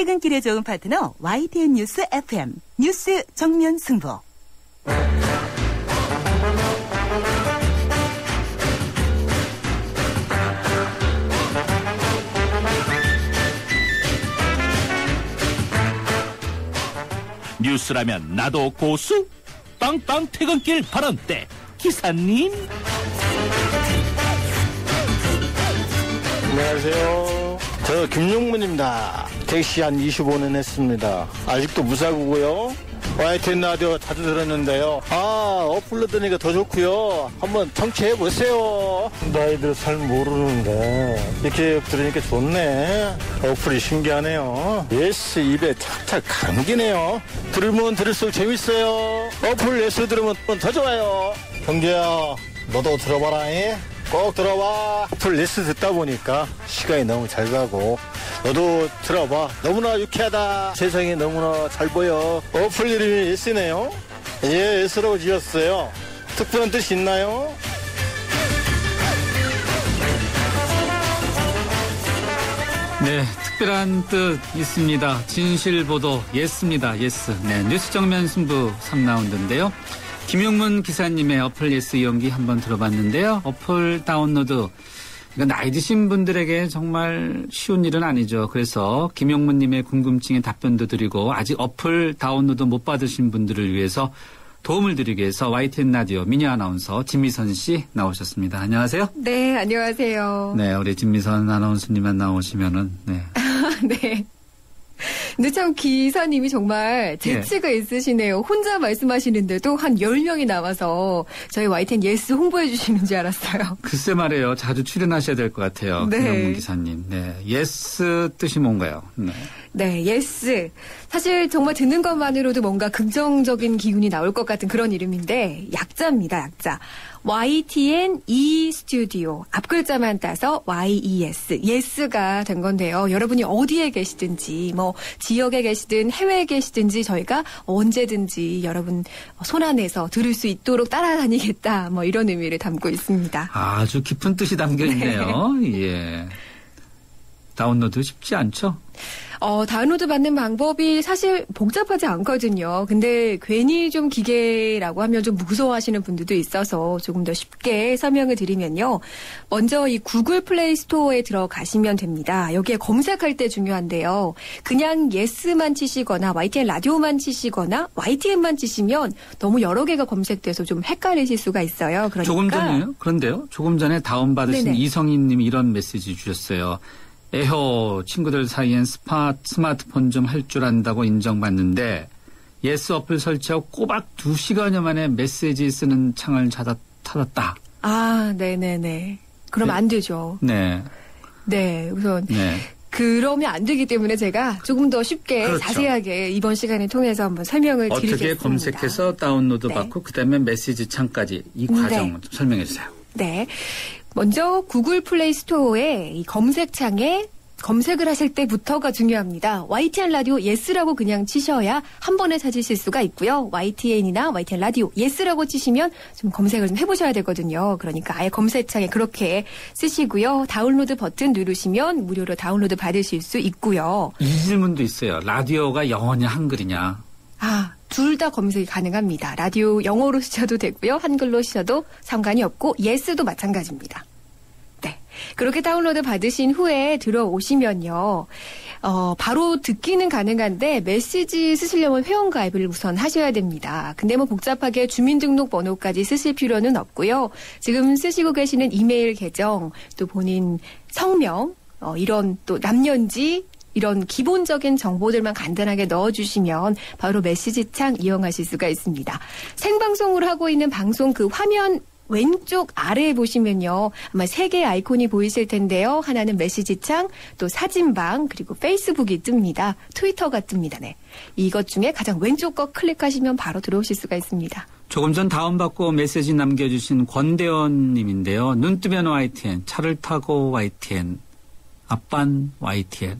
퇴근길에 좋은 파트너 YTN 뉴스 FM 뉴스 정면 승부. 뉴스라면 나도 고수? 빵빵 퇴근길 발언때 기사님. 안녕하세요. 저 김용문입니다. 택시 한 25년 했습니다. 아직도 무사고요. YTN 라디오 자주 들었는데요. 어플로 들으니까 더 좋고요. 한번 청취해보세요. 나이들 잘 모르는데 이렇게 들으니까 좋네. 어플이 신기하네요. 예스 입에 착착 감기네요. 들으면 들을수록 재밌어요. 어플 예스 들으면 더 좋아요. 경재야, 너도 들어봐라. 꼭 들어봐. 어플 예스 듣다 보니까 시간이 너무 잘 가고 너도 들어봐. 너무나 유쾌하다. 세상이 너무나 잘 보여. 어플 이름이 예스네요. 예, 예스라고 지었어요. 특별한 뜻이 있나요? 네, 특별한 뜻 있습니다. 진실보도 예스입니다. 예스. 네, 뉴스 정면 승부 3라운드인데요. 김용문 기사님의 어플 예스 이용기 한번 들어봤는데요. 어플 다운로드, 이거 나이 드신 분들에게 정말 쉬운 일은 아니죠. 그래서 김용문님의 궁금증에 답변도 드리고 아직 어플 다운로드 못 받으신 분들을 위해서 도움을 드리기 위해서 YTN 라디오 미니 아나운서 진미선 씨 나오셨습니다. 안녕하세요. 네, 안녕하세요. 네, 우리 진미선 아나운서님만 나오시면은, 네. 네. 근데 참 기사님이 정말 재치가 있으시네요. 혼자 말씀하시는데도 한 10명이 나와서 저희 YTN 예스 홍보해 주시는 줄 알았어요. 글쎄 말이에요. 자주 출연하셔야 될 것 같아요. 네. 김용문 기사님. 네. 예스 뜻이 뭔가요? 네. 네, 예스. 사실 정말 듣는 것만으로도 뭔가 긍정적인 기운이 나올 것 같은 그런 이름인데 약자입니다. 약자. YTN E-스튜디오. 앞글자만 따서 YES. 예스가 된 건데요. 여러분이 어디에 계시든지 뭐 지역에 계시든 해외에 계시든지 저희가 언제든지 여러분 손안에서 들을 수 있도록 따라다니겠다. 뭐 이런 의미를 담고 있습니다. 아주 깊은 뜻이 담겨 있네요. 네. 예. 다운로드 쉽지 않죠? 다운로드 받는 방법이 사실 복잡하지 않거든요. 근데 괜히 좀 기계라고 하면 좀 무서워하시는 분들도 있어서 조금 더 쉽게 설명을 드리면요. 먼저 이 구글 플레이 스토어에 들어가시면 됩니다. 여기에 검색할 때 중요한데요. 그냥 예스만 치시거나 YTN 라디오만 치시거나 YTN만 치시면 너무 여러 개가 검색돼서 좀 헷갈리실 수가 있어요. 그러니까 조금 전에요? 그런데요. 조금 전에 다운받으신 네네. 이성인 님이 이런 메시지 주셨어요. 에허, 친구들 사이엔 스마트폰 좀 할 줄 안다고 인정받는데 예스 어플 설치하고 꼬박 2시간여 만에 메시지 쓰는 창을 찾았다. 아, 네네네. 그럼 네. 안 되죠. 네. 네, 우선 네. 그러면 안 되기 때문에 제가 조금 더 쉽게 그렇죠. 자세하게 이번 시간을 통해서 한번 설명을 드리겠습니다. 어떻게 검색해서 다운로드 네. 받고 그다음에 메시지 창까지 이 과정 좀 설명해 주세요. 네. 먼저 구글 플레이 스토어에 이 검색창에 검색을 하실 때부터가 중요합니다. YTN 라디오 예스라고 그냥 치셔야 한 번에 찾으실 수가 있고요. YTN이나 YTN 라디오 예스라고 치시면 좀 검색을 좀 해보셔야 되거든요. 그러니까 아예 검색창에 그렇게 쓰시고요. 다운로드 버튼 누르시면 무료로 다운로드 받으실 수 있고요. 이 질문도 있어요. 라디오가 영어냐 한글이냐. 둘 다 검색이 가능합니다. 라디오 영어로 쓰셔도 되고요. 한글로 쓰셔도 상관이 없고 예스도 마찬가지입니다. 네. 그렇게 다운로드 받으신 후에 들어오시면요. 바로 듣기는 가능한데 메시지 쓰시려면 회원가입을 우선 하셔야 됩니다. 근데 뭐 복잡하게 주민등록번호까지 쓰실 필요는 없고요. 지금 쓰시고 계시는 이메일 계정, 또 본인 성명, 이런 또 남년지, 이런 기본적인 정보들만 간단하게 넣어주시면 바로 메시지창 이용하실 수가 있습니다. 생방송을 하고 있는 방송 그 화면 왼쪽 아래에 보시면요. 아마 3개의 아이콘이 보이실 텐데요. 하나는 메시지창, 또 사진방, 그리고 페이스북이 뜹니다. 트위터가 뜹니다. 네. 이것 중에 가장 왼쪽 거 클릭하시면 바로 들어오실 수가 있습니다. 조금 전 다운받고 메시지 남겨주신 권대원 님인데요. 눈 뜨면 YTN, 차를 타고 YTN, 앞반 YTN.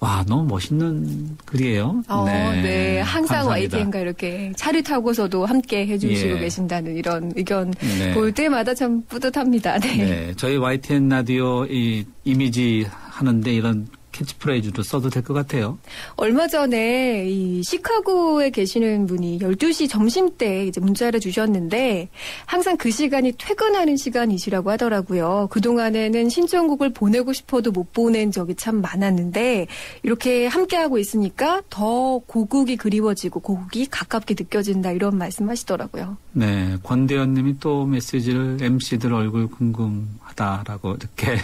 와, 너무 멋있는 글이에요. 네. 항상 감사합니다. YTN과 이렇게 차를 타고서도 함께 해주시고 계신다는 이런 의견 볼 때마다 참 뿌듯합니다. 네. 네. 저희 YTN 라디오 이 이미지 하는데 이런 캐치프레이즈도 써도 될 것 같아요. 얼마 전에 이 시카고에 계시는 분이 12시 점심때 이제 문자를 주셨는데 항상 그 시간이 퇴근하는 시간이시라고 하더라고요. 그동안에는 신청곡을 보내고 싶어도 못 보낸 적이 참 많았는데 이렇게 함께하고 있으니까 더 고국이 그리워지고 고국이 가깝게 느껴진다 이런 말씀하시더라고요. 네, 권대현 님이 또 메시지를 MC들 얼굴 궁금하다라고 이렇게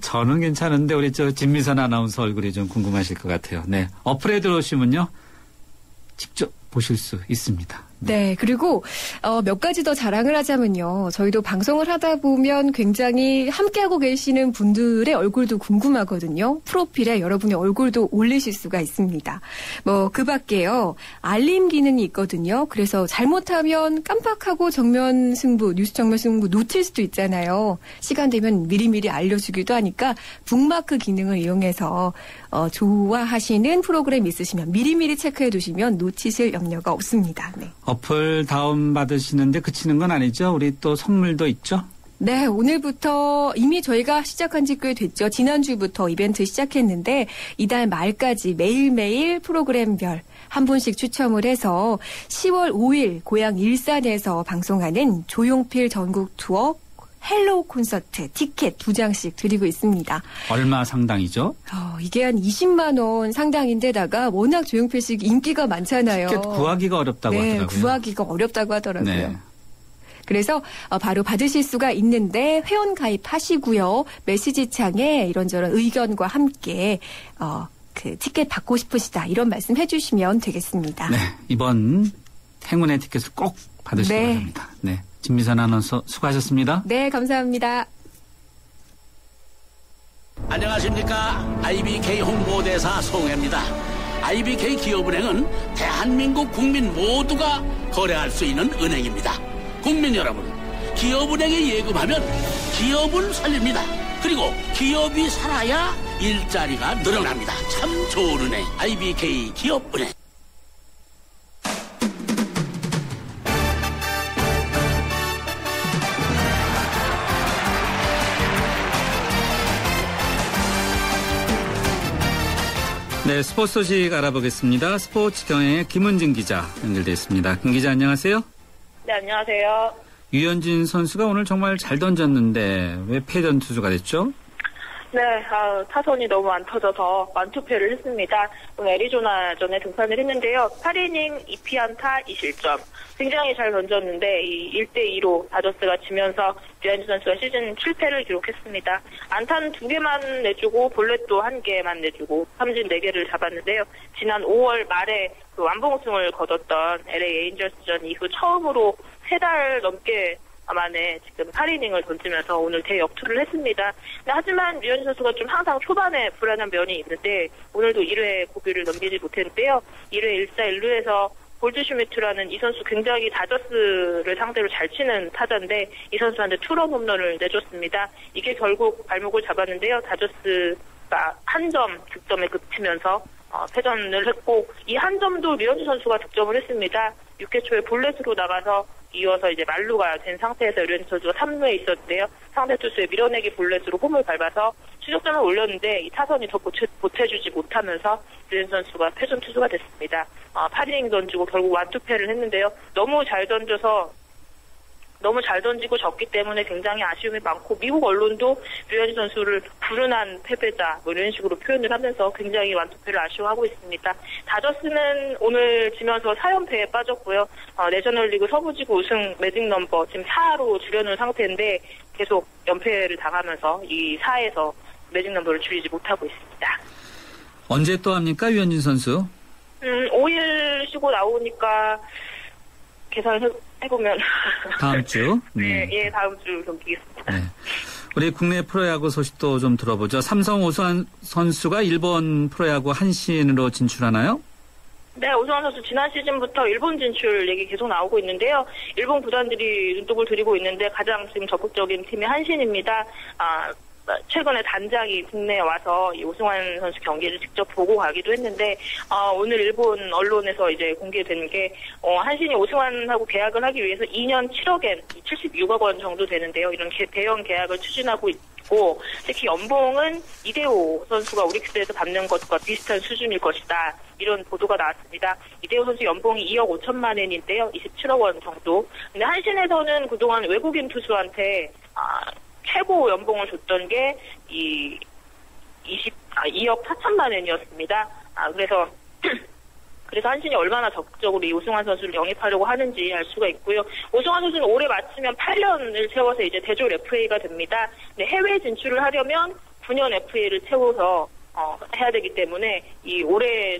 저는 괜찮은데 우리 저 진미선 아나운서 얼굴이 좀 궁금하실 것 같아요. 네, 어플에 들어오시면요 직접 보실 수 있습니다. 네, 그리고 몇 가지 더 자랑을 하자면요. 저희도 방송을 하다 보면 굉장히 함께하고 계시는 분들의 얼굴도 궁금하거든요. 프로필에 여러분의 얼굴도 올리실 수가 있습니다. 뭐 그 밖에요. 알림 기능이 있거든요. 그래서 잘못하면 깜빡하고 정면 승부, 뉴스 정면 승부 놓칠 수도 있잖아요. 시간 되면 미리미리 알려주기도 하니까 북마크 기능을 이용해서 좋아하시는 프로그램 있으시면 미리미리 체크해 두시면 놓치실 염려가 없습니다. 네. 어플 다운받으시는데 그치는 건 아니죠? 우리 또 선물도 있죠? 네, 오늘부터 이미 저희가 시작한 지 꽤 됐죠. 지난주부터 이벤트 시작했는데 이달 말까지 매일매일 프로그램별 한 분씩 추첨을 해서 10월 5일 고향 일산에서 방송하는 조용필 전국 투어 헬로우 콘서트 티켓 2장씩 드리고 있습니다. 얼마 상당이죠? 이게 한 20만 원 상당인데다가 워낙 조용필 씨 인기가 많잖아요. 티켓 구하기가 어렵다고 하더라고요. 구하기가 어렵다고 하더라고요. 네. 그래서 바로 받으실 수가 있는데 회원 가입하시고요. 메시지창에 이런저런 의견과 함께 그 티켓 받고 싶으시다 이런 말씀 해주시면 되겠습니다. 네, 이번 행운의 티켓을 꼭 받으시기 네. 바랍니다. 네, 진미선 아나운서 수고하셨습니다. 네, 감사합니다. 안녕하십니까. IBK 홍보대사 송혜입니다. IBK 기업은행은 대한민국 국민 모두가 거래할 수 있는 은행입니다. 국민 여러분, 기업은행에 예금하면 기업을 살립니다. 그리고 기업이 살아야 일자리가 늘어납니다. 참 좋은 은행, IBK 기업은행. 네, 스포츠 소식 알아보겠습니다. 스포츠 경향의 김은진 기자 연결되어 있습니다. 김 기자 안녕하세요. 네, 안녕하세요. 유현진 선수가 오늘 정말 잘 던졌는데 왜 패전 투수가 됐죠? 네, 타선이 너무 안 터져서 완투패를 했습니다. 오늘 애리조나전에 등판을 했는데요. 8이닝 2피안타 2실점. 굉장히 잘 던졌는데 이 1대2로 다저스가 지면서 유현진 선수가 시즌 7패를 기록했습니다. 안타는 2개만 내주고 볼넷도 1개만 내주고 삼진 4개를 잡았는데요. 지난 5월 말에 그 완봉승을 거뒀던 LA 에인절스전 이후 처음으로 3달 넘게 만에 지금 8이닝을 던지면서 오늘 대역투를 했습니다. 하지만 유현진 선수가 좀 항상 초반에 불안한 면이 있는데 오늘도 1회 고비를 넘기지 못했는데요. 1회 1사 1루에서 골드슈미트라는 이 선수 굉장히 다저스를 상대로 잘 치는 타자인데 이 선수한테 투런 홈런을 내줬습니다. 이게 결국 발목을 잡았는데요. 다저스가 한 점 득점에 그치면서 패전을 했고 이 한 점도 류현진 선수가 득점을 했습니다. 6회 초에 볼넷으로 나가서 이어서 이제 만루가 된 상태에서 류현진 선수가 3루에 있었는데요. 상대 투수의 밀어내기 볼넷으로 홈을 밟아서 추적점을 올렸는데 이 타선이 더 보태주지 못하면서 류현진 선수가 패전 투수가 됐습니다. 8이닝 던지고 결국 완투패를 했는데요. 너무 잘 던지고 졌기 때문에 굉장히 아쉬움이 많고 미국 언론도 류현진 선수를 불운한 패배자 이런 식으로 표현을 하면서 굉장히 완투패를 아쉬워하고 있습니다. 다저스는 오늘 지면서 4연패에 빠졌고요. 내셔널리그 서부지구 우승 매직 넘버 지금 4로 줄여놓은 상태인데 계속 연패를 당하면서 이 4에서 매직 넘버를 줄이지 못하고 있습니다. 언제 또 합니까 유현진 선수? 5일 쉬고 나오니까 계산을 해보면 다음 주? 네, 다음 주 경기겠습니다. 네. 우리 국내 프로야구 소식도 좀 들어보죠. 삼성 오수환 선수가 일본 프로야구 한신으로 진출하나요? 네, 오수환 선수 지난 시즌부터 일본 진출 얘기 계속 나오고 있는데요. 일본 구단들이 눈독을 들이고 있는데 가장 지금 적극적인 팀이 한신입니다. 최근에 단장이 국내에 와서 이 오승환 선수 경기를 직접 보고 가기도 했는데 오늘 일본 언론에서 이제 공개된 게 한신이 오승환하고 계약을 하기 위해서 2년 7억엔 76억 원 정도 되는데요. 이런 대형 계약을 추진하고 있고 특히 연봉은 이대호 선수가 오릭스에서 받는 것과 비슷한 수준일 것이다. 이런 보도가 나왔습니다. 이대호 선수 연봉이 2억 5천만 엔인데요. 27억 원 정도. 근데 한신에서는 그동안 외국인 투수한테 최고 연봉을 줬던 게 2억 4천만 엔이었습니다. 그래서 한신이 얼마나 적극적으로 이 오승환 선수를 영입하려고 하는지 알 수가 있고요. 오승환 선수는 올해 마치면 8년을 채워서 이제 대졸 FA가 됩니다. 근데 해외 진출을 하려면 9년 FA를 채워서 해야 되기 때문에 이 올해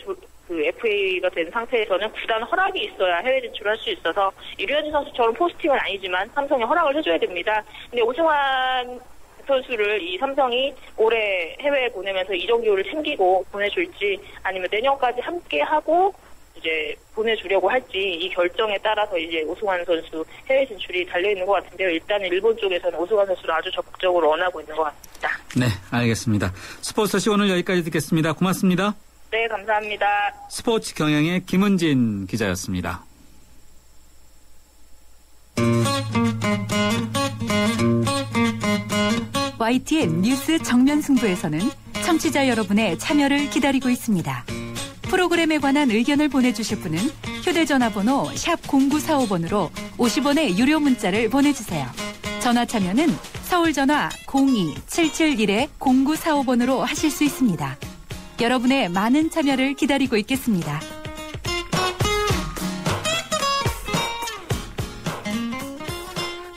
그 FA가 된 상태에서는 구단 허락이 있어야 해외 진출을 할 수 있어서 류현진 선수처럼 포스팅은 아니지만 삼성에 허락을 해줘야 됩니다. 근데 오승환 선수를 이 삼성이 올해 해외에 보내면서 이정규를 챙기고 보내줄지 아니면 내년까지 함께 하고 이제 보내주려고 할지 이 결정에 따라서 이제 오승환 선수 해외 진출이 달려있는 것 같은데요. 일단은 일본 쪽에서는 오승환 선수를 아주 적극적으로 원하고 있는 것 같습니다. 네, 알겠습니다. 스포츠시 오늘 여기까지 듣겠습니다. 고맙습니다. 네, 감사합니다. 스포츠 경영의 김은진 기자였습니다. YTN 뉴스 정면 승부에서는 청취자 여러분의 참여를 기다리고 있습니다. 프로그램에 관한 의견을 보내주실 분은 휴대전화번호 샵 0945번으로 50원의 유료 문자를 보내주세요. 전화 참여는 서울전화 02-771-0945번으로 하실 수 있습니다. 여러분의 많은 참여를 기다리고 있겠습니다.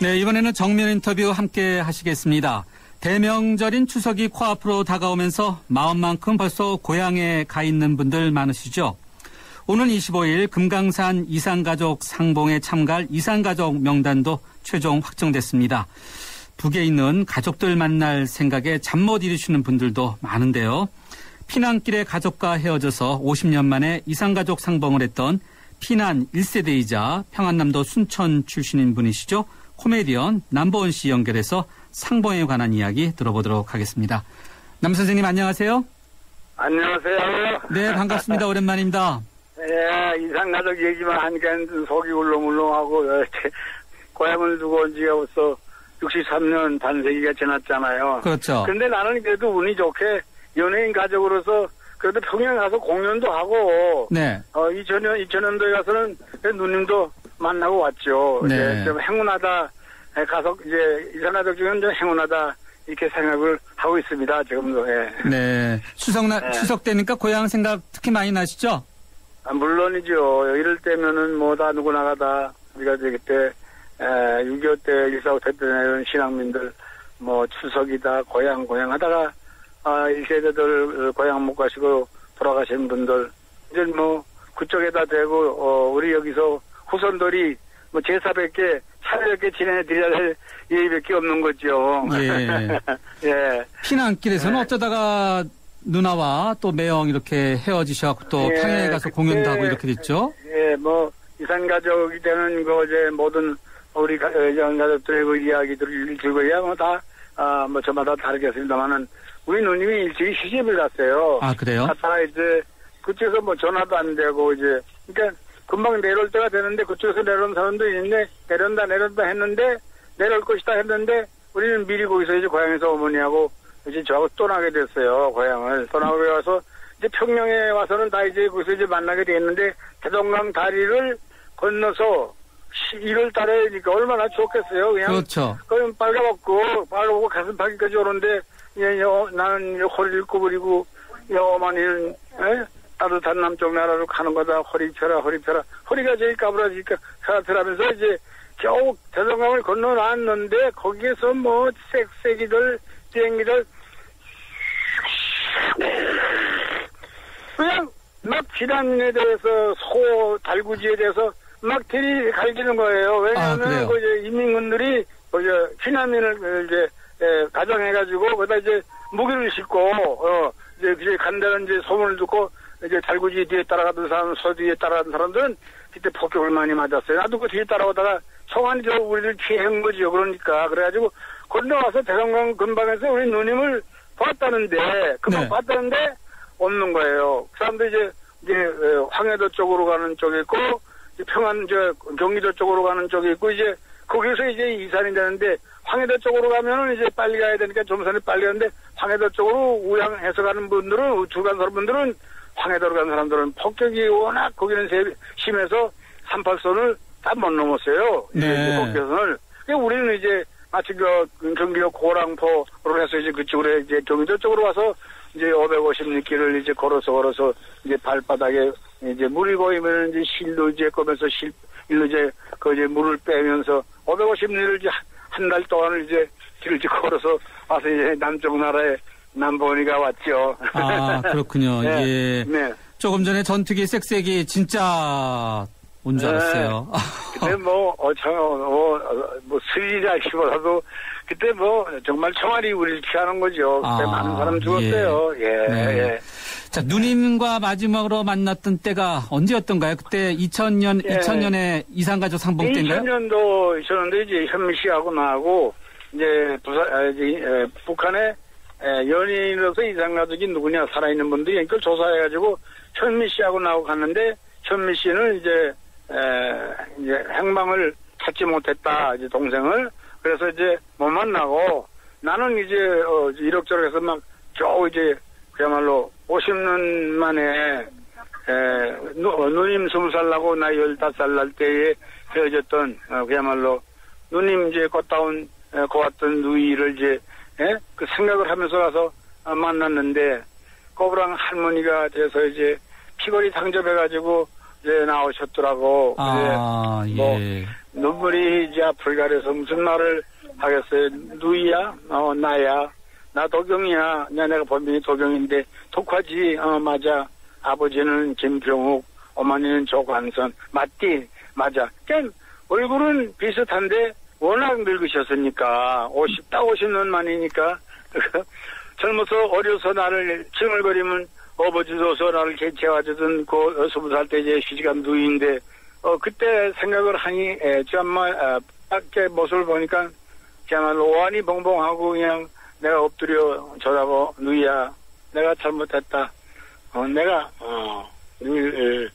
네, 이번에는 정면 인터뷰 함께 하시겠습니다. 대명절인 추석이 코앞으로 다가오면서 마음만큼 벌써 고향에 가 있는 분들 많으시죠? 오는 25일 금강산 이산가족 상봉에 참가할 이산가족 명단도 최종 확정됐습니다. 북에 있는 가족들 만날 생각에 잠 못 이루시는 분들도 많은데요. 피난길에 가족과 헤어져서 50년 만에 이산가족 상봉을 했던 피난 1세대이자 평안남도 순천 출신인 분이시죠. 코미디언 남보은 씨 연결해서 상봉에 관한 이야기 들어보도록 하겠습니다. 남 선생님 안녕하세요. 안녕하세요. 네, 반갑습니다. 오랜만입니다. 예, 이산가족 얘기만 하니까 속이 울렁울렁하고 고향을 두고 온 지가 벌써 63년 반세기가 지났잖아요. 그렇죠. 근데 나는 그래도 운이 좋게 연예인 가족으로서 그래도 평양 가서 공연도 하고 네. 2000년도에 가서는 누님도 만나고 왔죠. 네. 이제 좀 행운하다 가서 이제 이산가족 중에는 좀 행운하다 이렇게 생각을 하고 있습니다. 지금도. 예. 네. 추석 때니까 고향 생각 특히 많이 나시죠? 물론이죠. 이럴 때면은 뭐 다 누구나가 다 우리가 그때 6.25 때 일사후 됐던 이런 신앙민들 뭐 추석이다 고향 하다가 1세대들 고향 못 가시고 돌아가신 분들 이제 뭐 그쪽에다 대고 우리 여기서 후손들이 뭐 제사밖에 차례밖에 지내드려야 할 예의밖에 없는 거죠. 예. 예. 피난길에서는 어쩌다가 누나와 또 매형 이렇게 헤어지셔갖고 또 예, 평양에 가서 공연도 하고 이렇게 됐죠? 예, 뭐 이산가족이 되는 거 이제 모든 우리 가족들의 그 이야기들을 들고야 뭐 다 뭐 저마다 다르겠습니다만은 우리 누님이 일찍이 시집을 갔어요. 아, 그래요? 갔다가 이제 그쪽에서 뭐 전화도 안 되고 이제 그러니까 금방 내려올 때가 되는데 그쪽에서 내려온 사람도 있는데 내려온다 했는데 내려올 것이다 했는데 우리는 미리 거기서 이제 고향에서 어머니하고 이제 저하고 떠나게 됐어요. 고향을 떠나고 와서 이제 평양에 와서는 다 이제 거기서 이제 만나게 됐는데 대동강 다리를 건너서 1월 달에니까 얼마나 좋겠어요. 그냥 그렇죠. 그럼 빨가벗고 가슴팍기까지 오는데 나는 허리를 구부리고 어머니는 따뜻한 남쪽 나라로 가는 거다. 허리 펴라. 허리가 제일 까불어지니까 가라트라면서 이제 겨우 대동강을 건너놨는데 거기에서 뭐 쌕쌕이들 비행기들 그냥 막 피난에 대해서 달구지에 대해서 막 들이갈기는 거예요. 왜냐하면 그 이제 인민군들이 이제 피난민을 이제 가정해가지고 거기다 이제 무기를 싣고 이제 간다는 이제 소문을 듣고 이제 달구지 뒤에 따라가던 사람, 서 뒤에 따라가던 사람들은 그때 폭격을 많이 맞았어요. 나도 그 뒤에 따라오다가 송환이 우리를 피한 거죠. 그러니까. 그래가지고 건너와서 대성강 근방에서 우리 누님을 봤다는데, 금방 네. 봤다는데 없는 거예요. 그 사람들이 이제 황해도 쪽으로 가는 쪽이 있고, 평안, 경기도 쪽으로 가는 쪽이 있고, 이제 거기서 이제 이산이 되는데, 황해도 쪽으로 가면은 이제 빨리 가야 되니까 조선이 빨리 가는데, 황해도 쪽으로 우향해서 가는 분들은, 우측 간 사람들은, 황해도로 가는 사람들은 폭격이 워낙 거기는 심해서 38선을 다 못 넘었어요. 네. 폭격선을. 우리는 이제 마치 경기도 고랑포로 해서 이제 그쪽으로 이제 경기도 쪽으로 와서 이제 550리길을 이제 걸어서 이제 발바닥에 이제 물이 고이면 이제 실로 이제 꺼면서 일로 이제 이제 물을 빼면서 550리를 이제 한 달 동안을 이제 길을 이제 걸어서 와서 이제 남쪽 나라에 남보니가 왔죠. 아, 그렇군요. 네. 예. 네. 조금 전에 전투기 쌕쌕이 진짜 온 줄 알았어요. 그때 스릴이라기보다도 그때 정말 총알이 우리를 피하는 거죠. 그때 많은 사람 죽었어요. 예. 네. 예. 자, 누님과 마지막으로 만났던 때가 언제였던가요? 그때 2000년에 이산가족 상봉 때인가요? 2000년도 있었는데 이제 현미 씨하고 나하고 이제 북한에 연예인으로서 이산가족이 누구냐 살아있는 분들이 그걸 조사해가지고 현미 씨하고 나하고 갔는데 현미 씨는 이제 행방을 찾지 못했다 이제 동생을 그래서 이제 못 만나고 나는 이제 이럭저럭해서 막 겨우 이제 그야말로 50년 만에 누님 20살 나고 나 15살 날 때에 헤어졌던 그야말로 누님 이제 고왔던 누이를 이제 그 생각을 하면서 가서 만났는데 꼬부랑 할머니가 돼서 이제 피골이 상접해가지고 이제 나오셨더라고. 아, 예. 눈물이 이제 앞을 가려서 무슨 말을 하겠어요. 누이야? 나야. 나 도경이야. 내가 본명이 도경인데 독화지. 맞아. 아버지는 김병욱, 어머니는 조관선. 맞디? 맞아. 그러니까 얼굴은 비슷한데 워낙 늙으셨으니까 50년 만이니까 젊어서 어려서 나를 칭얼거리면 어버지로서 나를 개체와주던 그 20살 때 이제 시집간 누이인데 그때 생각을 하니 정말 밖에 모습을 보니까 정말 오한이 벙벙하고 그냥 내가 엎드려 저라고 누이야 내가 잘못했다 내가 누이를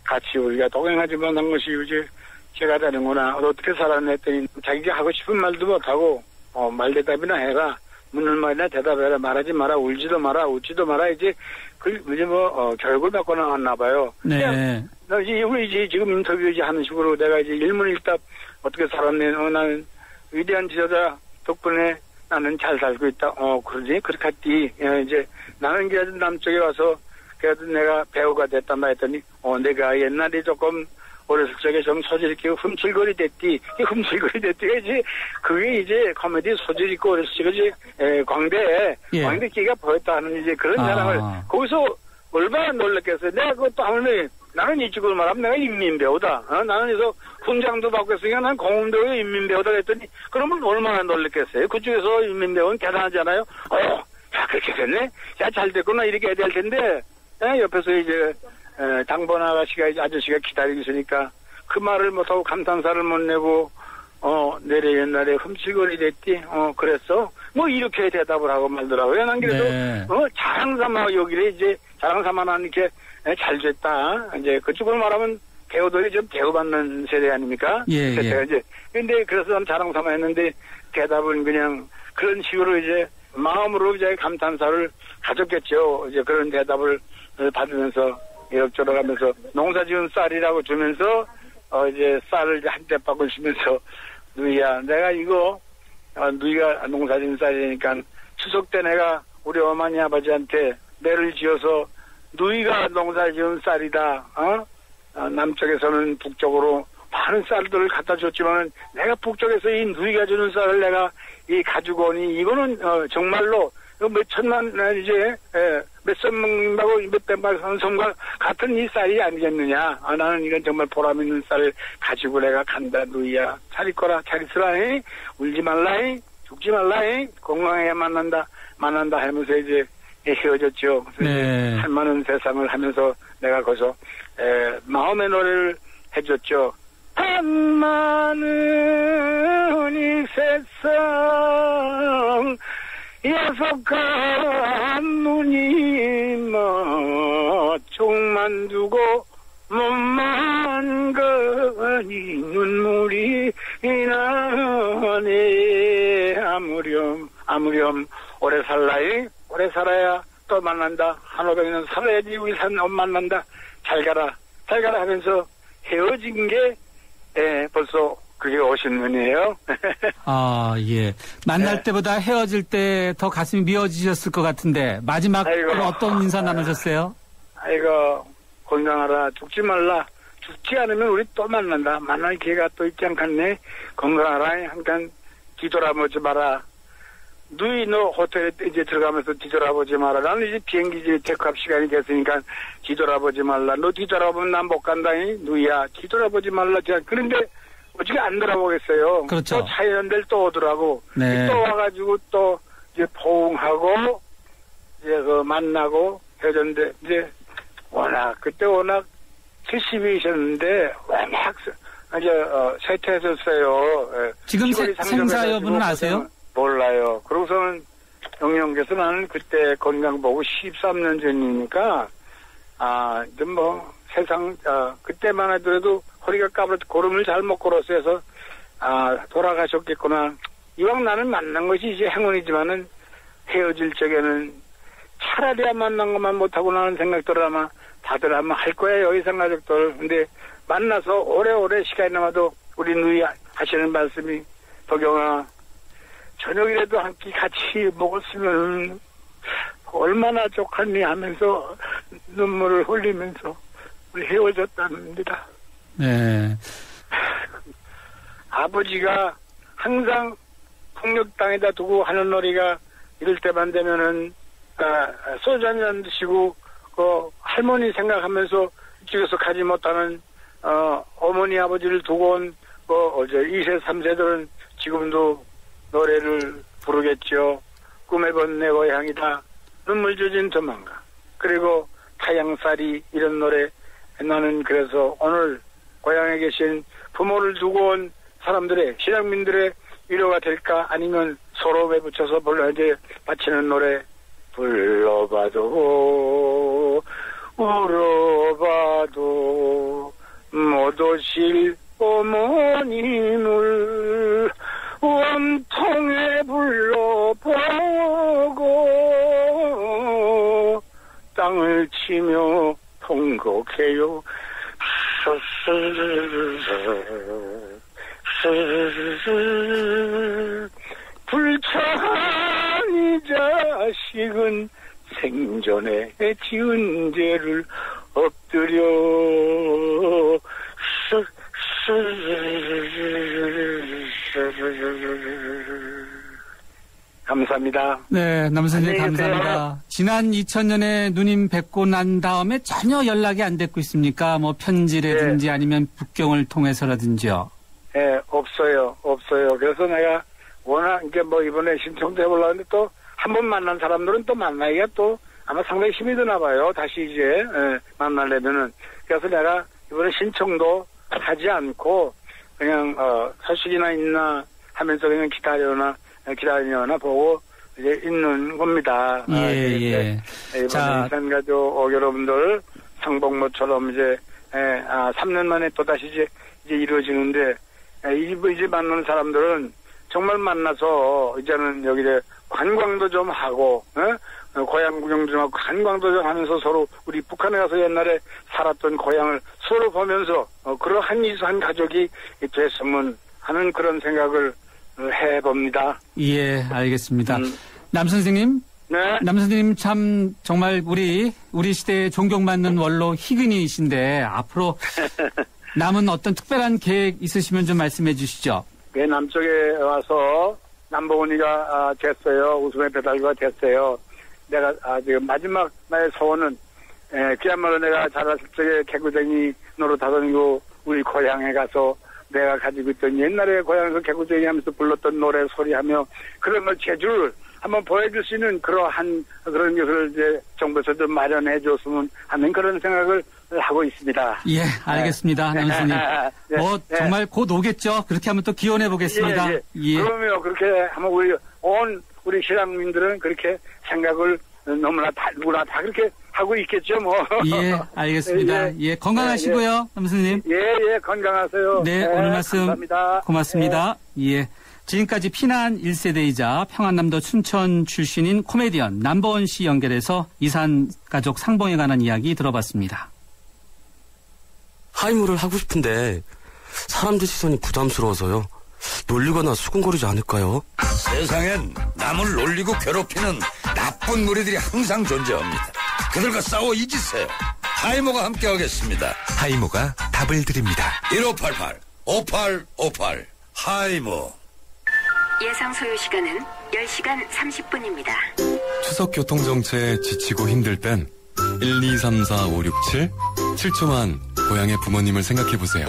같이 우리가 동행하지 못한 것이 이제 제가 되는구나 어떻게 살았나 했더니 자기가 하고 싶은 말도 못하고 말대답이나 해라 묻는 말이나 대답해라 말하지 마라 울지도 마라 웃지도 마라 이제 이제 교육을 받고 나왔나 봐요. 네. 우리 이제 지금 인터뷰 이제 하는 식으로 내가 이제 일문일답 어떻게 살았네. 나는 위대한 지도자 덕분에 나는 잘 살고 있다. 그러지 그렇게 했디. 이제 나는 그래도 남쪽에 와서 그래도 내가 배우가 됐단다 했더니 내가 옛날에 조금 어렸을 적에 좀 소질 있게 훔칠거리 됐디. 훔칠거리 됐디가 이제 그게 이제 코미디 소질 있고 어렸을 적에 이제 광대에 광대 끼가 보였다 하는 이제 그런 자랑을 거기서 얼마나 놀랐겠어요. 내가 그것도 하면 나는 이쪽으로 말하면 내가 인민배우다. 나는 그래서 훈장도 받고 했으니까 난 공무배우 인민배우다 했더니 그러면 얼마나 놀랐겠어요. 그쪽에서 인민배우는 대단하잖아요. 야 그렇게 됐네. 야 잘 됐구나 이렇게 해야 될 텐데 옆에서 이제 당번 아저씨가 기다리고 있으니까 그 말을 못하고 감탄사를 못 내고 내래 옛날에 훔치거리 됐디 그랬어 뭐 이렇게 대답을 하고 말더라고요. 난 그래도 자랑삼아 여기를 이제 자랑삼아 이렇게 잘 됐다 이제 그쪽으로 말하면 배우들이 좀 대우받는 세대 아닙니까? 예. 이제 근데 그래서 난 자랑삼아 했는데 대답은 그냥 그런 식으로 이제 마음으로 이제 감탄사를 가졌겠죠. 이제 그런 대답을 받으면서 이럭저럭 하면서 농사지은 쌀이라고 주면서 이제 쌀을 한 대박을 주면서 누이야 내가 이거 누이가 농사지은 쌀이니까 추석 때 내가 우리 어머니 아버지한테 매를 지어서 누이가 농사지은 쌀이다 남쪽에서는 북쪽으로 많은 쌀들을 갖다 줬지만 내가 북쪽에서 이 누이가 주는 쌀을 내가 가지고 오니 이거는 정말로 몇 천만 이제 몇천 명하고 몇백만 선성과 같은 이 쌀이 아니겠느냐. 나는 이건 정말 보람 있는 쌀을 가지고 내가 간다 누이야. 잘 있거라 잘 있으라 울지 말라 죽지 말라 건강해야 만난다 하면서 이제 헤어졌죠. 네. 할 많은 세상을 하면서 내가 거기서 마음의 노래를 해줬죠. 많은 이 세상 야속한 눈이 종만 두고 몸만 가니 눈물이 나네. 아무렴 오래 살라이. 오래 살아야 또 만난다. 한 500년 살아야지 우리 만난다. 잘 가라 하면서 헤어진 게 벌써 그게 50년이에요. 아, 예. 만날 때보다 헤어질 때 더 가슴이 미어지셨을 것 같은데 마지막으로 어떤 인사 나누셨어요? 아이고 건강하라. 죽지 말라. 죽지 않으면 우리 또 만난다. 만날 기회가 또 있지 않겠네. 건강하라. 한간 뒤돌아보지 마라. 누이 너 호텔에 이제 들어가면서 뒤돌아보지 마라. 나는 이제 비행기 테이크업 시간이 됐으니까 뒤돌아보지 말라. 너 뒤돌아보면 난 못 간다니. 누이야 뒤돌아보지 말라. 그런데 어떻게 안 돌아보겠어요. 그렇죠. 또 차이연들 또 오더라고. 네. 또 와가지고 또 이제 포옹하고 이제 만나고 헤어졌는데 이제 그때 워낙 70이셨는데 워낙 이제 쇠퇴하셨어요. 지금 생사 여부는 아세요? 몰라요. 그러고서는 영영께서 나는 그때 건강 보고 13년 전이니까 이제 세상 그때만 하더라도 허리가 까불어 걸음을 잘못 걸었어 해서 돌아가셨겠구나. 이왕 나는 만난 것이 이제 행운이지만은 헤어질 적에는 차라리 만난 것만 못하고 나는 생각들을 아마 다들 아마 할 거예요. 이상 가족들. 근데 만나서 오래오래 시간이 남아도 우리 누이 하시는 말씀이 덕영아 저녁이라도 한 끼 같이 먹었으면 얼마나 좋겠니 하면서 눈물을 흘리면서 우리 헤어졌답니다. 네. 아버지가 항상 풍력땅에다 두고 하는 놀이가 이럴 때만 되면은 소주 한잔 드시고 할머니 생각하면서 이쪽에서 가지 못하는 어머니 아버지를 두고 온 2세 3세들은 지금도 노래를 부르겠죠. 꿈에 본 내 고향이다. 눈물 젖은 도망가. 그리고 타양살이 이런 노래. 나는 그래서 오늘 고향에 계신 부모를 두고 온 사람들의 신앙민들의 위로가 될까 아니면 서로에 붙여서 이제 바치는 노래. 불러봐도 울어봐도 못 오실 어머님을 원통에 불러보고 땅을 치며 통곡해요. 불쌍한 이 자식은 생전에 지은 죄를 엎드려 감사합니다. 네, 남선생님 감사합니다. 지난 2000년에 누님 뵙고 난 다음에 전혀 연락이 안 됐고 있습니까? 편지라든지 아니면 북경을 통해서라든지요. 네, 없어요. 그래서 내가 워낙 이번에 신청도 해보려고 또 한 번 만난 사람들은 또 만나기가 또 아마 상당히 힘이 드나 봐요. 다시 이제 만나려면은. 그래서 내가 이번에 신청도 하지 않고 그냥 소식이나 있나 하면서 그냥 기다려나 보고 이제 있는 겁니다. 예. 이번에 인산가족 여러분들 상복모처럼 이제 3년 만에 또 다시 이제 이루어지는데 이제 만나는 사람들은 정말 만나서 이제는 여기 관광도 좀 하고 고향 구경 좀 하고 관광도 좀 하면서 서로 우리 북한에 가서 옛날에 살았던 고향을 서로 보면서 그러한 이한 가족이 됐으면 하는 그런 생각을 해봅니다. 예, 알겠습니다. 남 선생님. 네. 남 선생님 참 정말 우리 시대에 존경받는 원로 희근이이신데 앞으로 남은 어떤 특별한 계획 있으시면 좀 말씀해 주시죠. 네, 남쪽에 와서 남보은이가 됐어요. 웃음의 배달과 됐어요. 내가 지금 마지막 나의 소원은 그야말로 내가 자랐을 적에 개구쟁이 노릇하던 우리 고향에 가서 내가 가지고 있던 옛날에 고향에서 개구쟁이 하면서 불렀던 노래 소리하며 그런 걸 제주를 한번 보여줄 수 있는 그런 것을 이제 정부에서 좀 마련해 줬으면 하는 그런 생각을 하고 있습니다. 예, 알겠습니다. 남수님. 네, 정말 곧 오겠죠? 그렇게 한번 또 기원해 보겠습니다. 예. 그러면 그렇게 하면 우리 신앙민들은 그렇게 생각을 누구나 다 그렇게 하고 있겠죠, 뭐. 예, 알겠습니다. 예, 건강하시고요, 남수님. 예, 건강하세요. 네, 오늘 말씀 감사합니다. 고맙습니다. 예. 지금까지 피난 1세대이자 평안남도 춘천 출신인 코미디언 남보원 씨 연결해서 이산 가족 상봉에 관한 이야기 들어봤습니다. 하이모를 하고 싶은데 사람들 시선이 부담스러워서요. 놀리거나 수군거리지 않을까요? 세상엔 남을 놀리고 괴롭히는 나쁜 무리들이 항상 존재합니다. 그들과 싸워 이기세요. 하이모가 함께하겠습니다. 하이모가 답을 드립니다. 1588-5858 하이모. 예상 소요 시간은 10시간 30분입니다. 추석 교통정체에 지치고 힘들 땐 1, 2, 3, 4, 5, 6, 7 7초만 고향의 부모님을 생각해보세요.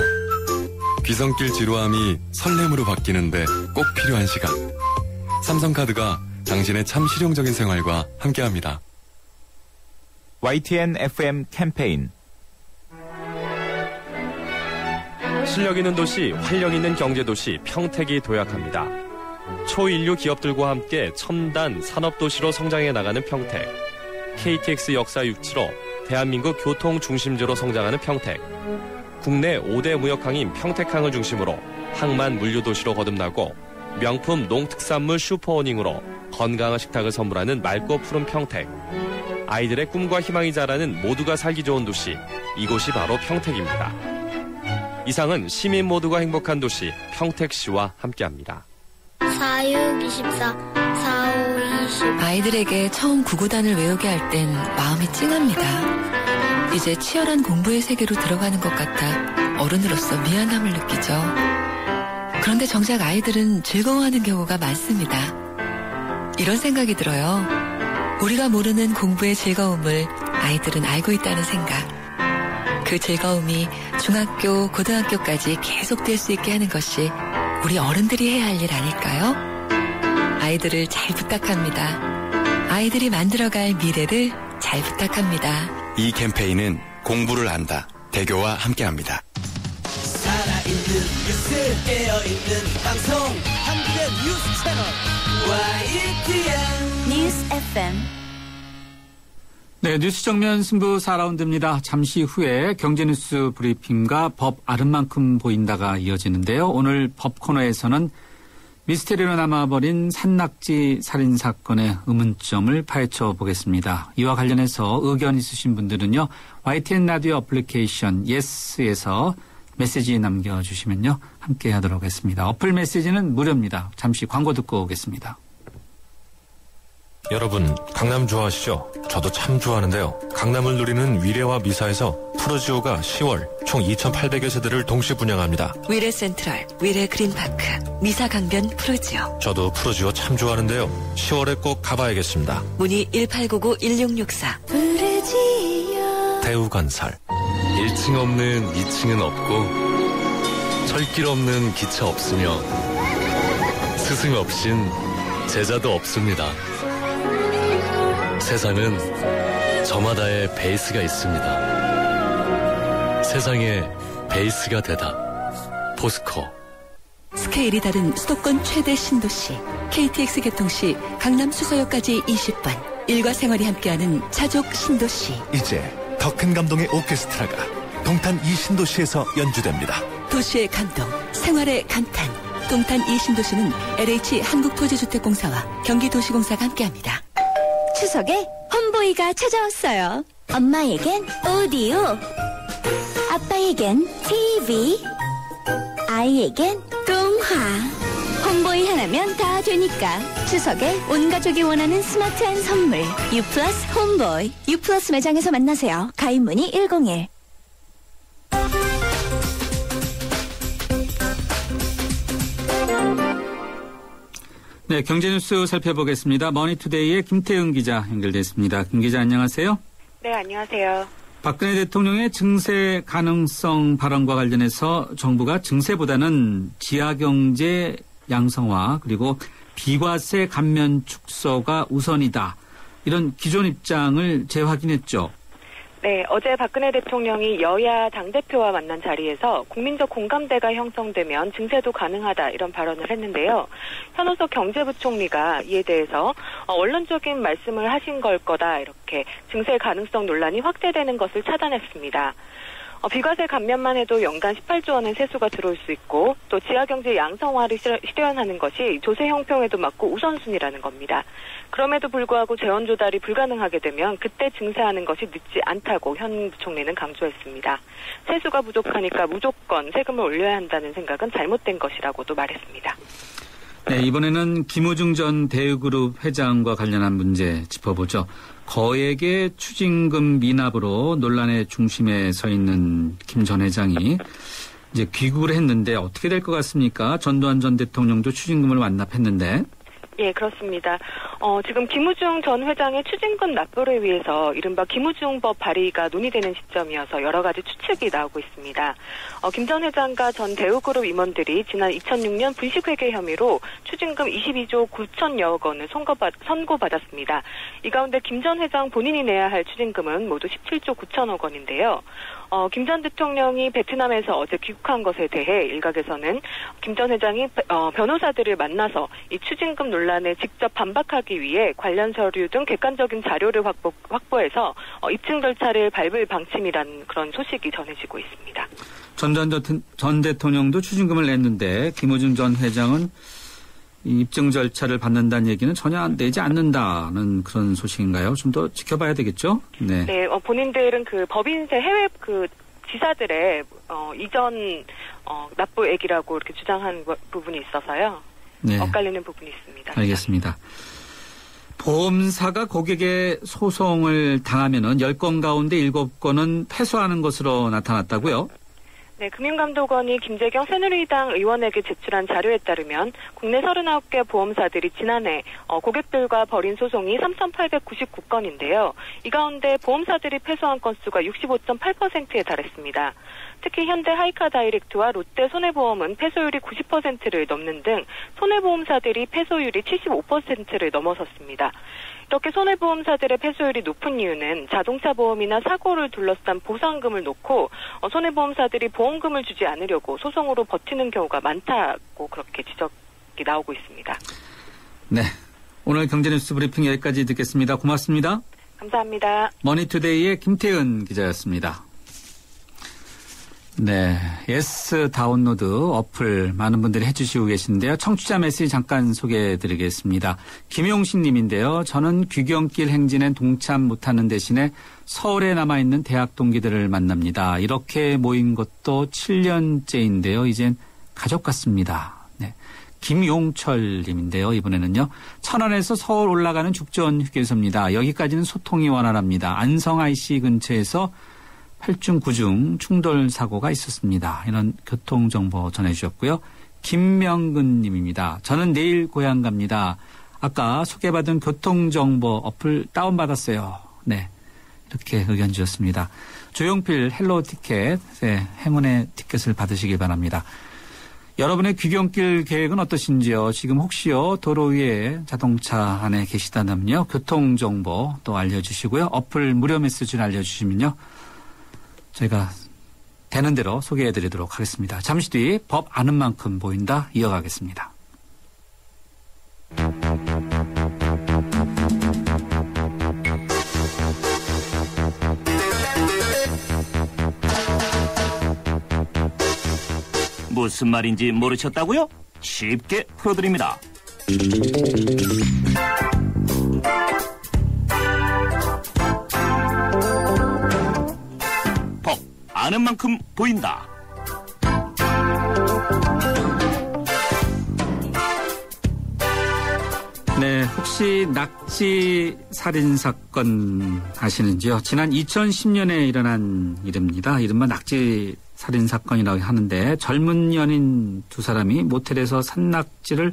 귀성길 지루함이 설렘으로 바뀌는데 꼭 필요한 시간. 삼성카드가 당신의 참 실용적인 생활과 함께합니다. YTN FM 캠페인. 실력 있는 도시, 활력 있는 경제도시 평택이 도약합니다. 초인류 기업들과 함께 첨단 산업도시로 성장해 나가는 평택. KTX 역사 유치로 대한민국 교통 중심지로 성장하는 평택. 국내 5대 무역항인 평택항을 중심으로 항만 물류도시로 거듭나고 명품 농특산물 슈퍼어닝으로 건강한 식탁을 선물하는 맑고 푸른 평택. 아이들의 꿈과 희망이 자라는 모두가 살기 좋은 도시, 이곳이 바로 평택입니다. 이상은 시민 모두가 행복한 도시 평택시와 함께합니다. 4624 4520 아이들에게 처음 구구단을 외우게 할 땐 마음이 찡합니다. 이제 치열한 공부의 세계로 들어가는 것 같아 어른으로서 미안함을 느끼죠. 그런데 정작 아이들은 즐거워하는 경우가 많습니다. 이런 생각이 들어요. 우리가 모르는 공부의 즐거움을 아이들은 알고 있다는 생각. 그 즐거움이 중학교, 고등학교까지 계속될 수 있게 하는 것이 우리 어른들이 해야 할 일 아닐까요? 아이들을 잘 부탁합니다. 아이들이 만들어갈 미래를 잘 부탁합니다. 이 캠페인은 공부를 안다. 대교와 함께합니다. 살아있는 뉴스, 깨어있는 방송, 한국의 뉴스 채널 YTN 뉴스 FM. 네, 뉴스 정면 승부 4라운드입니다. 잠시 후에 경제뉴스 브리핑과 법 아는 만큼 보인다가 이어지는데요. 오늘 법 코너에서는 미스테리로 남아버린 산낙지 살인 사건의 의문점을 파헤쳐 보겠습니다. 이와 관련해서 의견 있으신 분들은요. YTN 라디오 어플리케이션 예스에서 메시지 남겨주시면요. 함께 하도록 하겠습니다. 어플 메시지는 무료입니다. 잠시 광고 듣고 오겠습니다. 여러분, 강남 좋아하시죠? 저도 참 좋아하는데요. 강남을 누리는 위례와 미사에서 푸르지오가 10월 총 2,800여 세대를 동시 분양합니다. 위례 센트럴, 위례 그린파크, 미사 강변 푸르지오. 저도 푸르지오 참 좋아하는데요. 10월에 꼭 가봐야겠습니다. 문의 1899-1664. 푸르지오. 대우건설. 1층 없는 2층은 없고 철길 없는 기차 없으며 스승 없인 제자도 없습니다. 세상은 저마다의 베이스가 있습니다. 세상에 베이스가 되다. 포스코. 스케일이 다른 수도권 최대 신도시 KTX 개통시 강남 수서역까지 20분. 일과 생활이 함께하는 차족 신도시. 이제 더 큰 감동의 오케스트라가 동탄 이 신도시에서 연주됩니다. 도시의 감동, 생활의 감탄. 동탄 이 신도시는 LH 한국토지주택공사와 경기도시공사가 함께합니다. 추석에 홈보이가 찾아왔어요. 엄마에겐 오디오, 아빠에겐 TV, 아이에겐 동화. 홈보이 하나면 다 되니까 추석에 온 가족이 원하는 스마트한 선물 유플러스 홈보이. 유플러스 매장에서 만나세요. 가입 문의 101. 네, 경제뉴스 살펴보겠습니다. 머니투데이의 김태은 기자 연결됐습니다. 김 기자 안녕하세요. 네, 안녕하세요. 박근혜 대통령의 증세 가능성 발언과 관련해서 정부가 증세보다는 지하경제 양성화 그리고 비과세 감면 축소가 우선이다. 이런 기존 입장을 재확인했죠. 네, 어제 박근혜 대통령이 여야 당대표와 만난 자리에서 국민적 공감대가 형성되면 증세도 가능하다 이런 발언을 했는데요. 현호석 경제부총리가 이에 대해서 원론적인 말씀을 하신 걸 거다 이렇게 증세 가능성 논란이 확대되는 것을 차단했습니다. 비과세 감면만 해도 연간 18조 원의 세수가 들어올 수 있고 또 지하경제 양성화를 실현하는 것이 조세 형평에도 맞고 우선순위라는 겁니다. 그럼에도 불구하고 재원 조달이 불가능하게 되면 그때 증세하는 것이 늦지 않다고 현 부총리는 강조했습니다. 세수가 부족하니까 무조건 세금을 올려야 한다는 생각은 잘못된 것이라고도 말했습니다. 네, 이번에는 김우중 전 대우그룹 회장과 관련한 문제 짚어보죠. 거액의 추징금 미납으로 논란의 중심에 서 있는 김 전 회장이 이제 귀국을 했는데 어떻게 될 것 같습니까? 전두환 전 대통령도 추징금을 완납했는데. 예, 그렇습니다. 지금 김우중 전 회장의 추징금 납부를 위해서 이른바 김우중법 발의가 논의되는 시점이어서 여러 가지 추측이 나오고 있습니다. 김 전 회장과 전 대우그룹 임원들이 지난 2006년 분식회계 혐의로 추징금 22조 9천여억 원을 선고받았습니다. 이 가운데 김 전 회장 본인이 내야 할 추징금은 모두 17조 9천억 원인데요. 김 전 대통령이 베트남에서 어제 귀국한 것에 대해 일각에서는 김 전 회장이 변호사들을 만나서 이 추징금 논란에 직접 반박하기 위해 관련 서류 등 객관적인 자료를 확보해서 입증 절차를 밟을 방침이라는 그런 소식이 전해지고 있습니다. 전 대통령도 추징금을 냈는데 김우중 전 회장은 입증 절차를 받는다는 얘기는 전혀 내지 않는다는 그런 소식인가요? 좀 더 지켜봐야 되겠죠? 네. 네, 본인들은 그 법인세 해외 그 지사들의 이전 납부액이라고 이렇게 주장한 부분이 있어서요. 네. 엇갈리는 부분이 있습니다. 알겠습니다. 보험사가 고객의 소송을 당하면은 10건 가운데 7건은 패소하는 것으로 나타났다고요? 네, 금융감독원이 김재경 새누리당 의원에게 제출한 자료에 따르면 국내 39개 보험사들이 지난해 고객들과 벌인 소송이 3,899건인데요. 이 가운데 보험사들이 패소한 건수가 65.8%에 달했습니다. 특히 현대 하이카다이렉트와 롯데 손해보험은 패소율이 90%를 넘는 등 손해보험사들이 패소율이 75%를 넘어섰습니다. 이렇게 손해보험사들의 패소율이 높은 이유는 자동차 보험이나 사고를 둘러싼 보상금을 놓고 손해보험사들이 보험금을 주지 않으려고 소송으로 버티는 경우가 많다고 그렇게 지적이 나오고 있습니다. 네, 오늘 경제뉴스 브리핑 여기까지 듣겠습니다. 고맙습니다. 감사합니다. 머니투데이의 김태은 기자였습니다. 네, 예스 다운로드 어플 많은 분들이 해주시고 계신데요. 청취자 메시지 잠깐 소개해드리겠습니다. 김용식 님인데요. 저는 귀경길 행진엔 동참 못하는 대신에 서울에 남아있는 대학 동기들을 만납니다. 이렇게 모인 것도 7년째인데요. 이젠 가족 같습니다. 네, 김용철 님인데요. 이번에는요. 천안에서 서울 올라가는 죽전 휴게소입니다. 여기까지는 소통이 원활합니다. 안성 IC 근처에서 8중 9중 충돌 사고가 있었습니다. 이런 교통정보 전해주셨고요. 김명근 님입니다. 저는 내일 고향 갑니다. 아까 소개받은 교통정보 어플 다운받았어요. 네, 이렇게 의견 주셨습니다. 조용필 헬로우 티켓, 네, 행운의 티켓을 받으시기 바랍니다. 여러분의 귀경길 계획은 어떠신지요? 지금 혹시요 도로 위에 자동차 안에 계시다면요. 교통정보 또 알려주시고요. 어플 무료 메시지를 알려주시면요. 저희가 되는 대로 소개해드리도록 하겠습니다. 잠시 뒤 법 아는 만큼 보인다 이어가겠습니다. 무슨 말인지 모르셨다고요? 쉽게 풀어드립니다. 법 아는 만큼 보인다. 네, 혹시 낙지 살인 사건 아시는지요? 지난 2010년에 일어난 일입니다. 이른바 낙지 살인 사건이라고 하는데 젊은 연인 두 사람이 모텔에서 산낙지를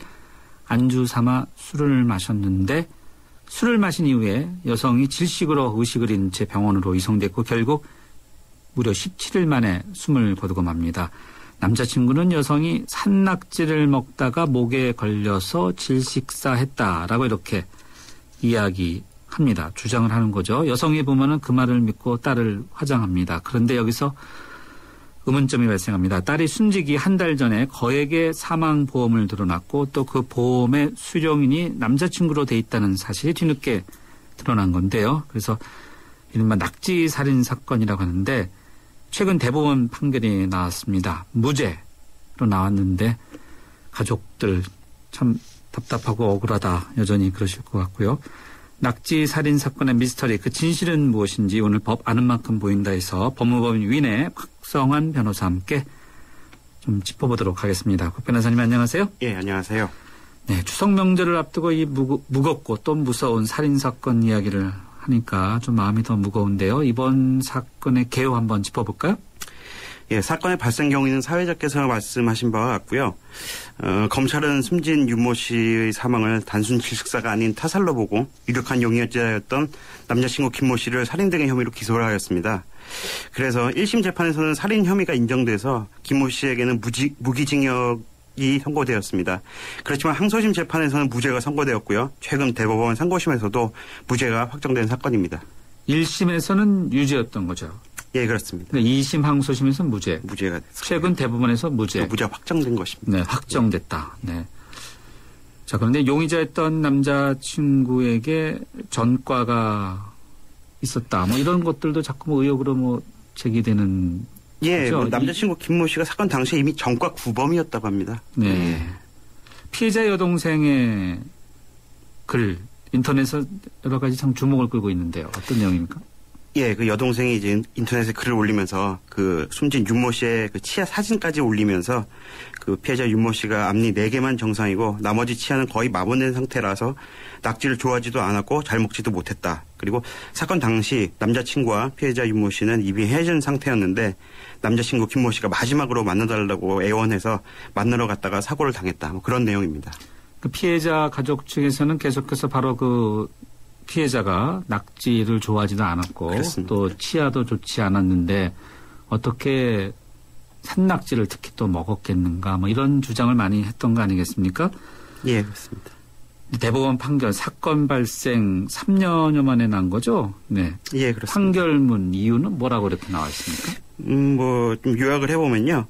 안주 삼아 술을 마셨는데 술을 마신 이후에 여성이 질식으로 의식을 잃은 채 병원으로 이송됐고 결국 무려 17일 만에 숨을 거두고 맙니다. 남자친구는 여성이 산낙지를 먹다가 목에 걸려서 질식사했다라고 이렇게 이야기하고 합니다. 주장을 하는 거죠. 여성의 부모는 그 말을 믿고 딸을 화장합니다. 그런데 여기서 의문점이 발생합니다. 딸이 숨지기 한 달 전에 거액의 사망보험을 들어놨고 또 그 보험의 수령인이 남자친구로 돼 있다는 사실이 뒤늦게 드러난 건데요. 그래서 이른바 낙지살인 사건이라고 하는데 최근 대법원 판결이 나왔습니다. 무죄로 나왔는데 가족들 참 답답하고 억울하다. 여전히 그러실 것 같고요. 낙지살인 사건의 미스터리 그 진실은 무엇인지 오늘 법 아는 만큼 보인다에서 법무법인 위내 곽성환 변호사와 함께 좀 짚어보도록 하겠습니다. 곽 변호사님 안녕하세요. 예, 안녕하세요. 네, 추석 명절을 앞두고 이 무겁고 또 무서운 살인 사건 이야기를 하니까 좀 마음이 더 무거운데요. 이번 사건의 개요 한번 짚어볼까요? 예, 사건의 발생 경위는 사회자께서 말씀하신 바와 같고요. 검찰은 숨진 윤모 씨의 사망을 단순 질식사가 아닌 타살로 보고 유력한 용의자였던 남자친구 김모 씨를 살인 등의 혐의로 기소를 하였습니다. 그래서 1심 재판에서는 살인 혐의가 인정돼서 김모 씨에게는 무기징역이 선고되었습니다. 그렇지만 항소심 재판에서는 무죄가 선고되었고요. 최근 대법원 상고심에서도 무죄가 확정된 사건입니다. 1심에서는 유죄였던 거죠? 예, 그렇습니다. 2심 항소심에서는 무죄가 됐습니다. 최근 대법원에서 무죄. 무죄가 확정된 것입니다. 네, 확정됐다. 네. 자, 그런데 용의자였던 남자친구에게 전과가 있었다. 뭐 이런 것들도 자꾸 의혹으로 뭐 제기되는. 예, 뭐 남자친구 김모 씨가 사건 당시에 이미 전과 구범이었다고 합니다. 네. 피해자 여동생의 글 인터넷에서 여러 가지 참 주목을 끌고 있는데요. 어떤 내용입니까? 예, 그 여동생이 이제 인터넷에 글을 올리면서 그 숨진 윤모 씨의 그 치아 사진까지 올리면서 그 피해자 윤모 씨가 앞니 4개만 정상이고 나머지 치아는 거의 마모된 상태라서 낙지를 좋아하지도 않았고 잘 먹지도 못했다. 그리고 사건 당시 남자친구와 피해자 윤모 씨는 이미 헤어진 상태였는데 남자친구 김모 씨가 마지막으로 만나달라고 애원해서 만나러 갔다가 사고를 당했다. 뭐 그런 내용입니다. 그 피해자 가족 측에서는 계속해서 바로 그 피해자가 낙지를 좋아하지도 않았고 그렇습니다. 또 치아도 좋지 않았는데 어떻게 산낙지를 특히 또 먹었겠는가 뭐 이런 주장을 많이 했던 거 아니겠습니까? 예, 그렇습니다. 대법원 판결 사건 발생 3년여 만에 난 거죠? 네. 예, 그렇습니다. 판결문 이유는 뭐라고 이렇게 나와 있습니까? 뭐 좀 요약을 해보면요.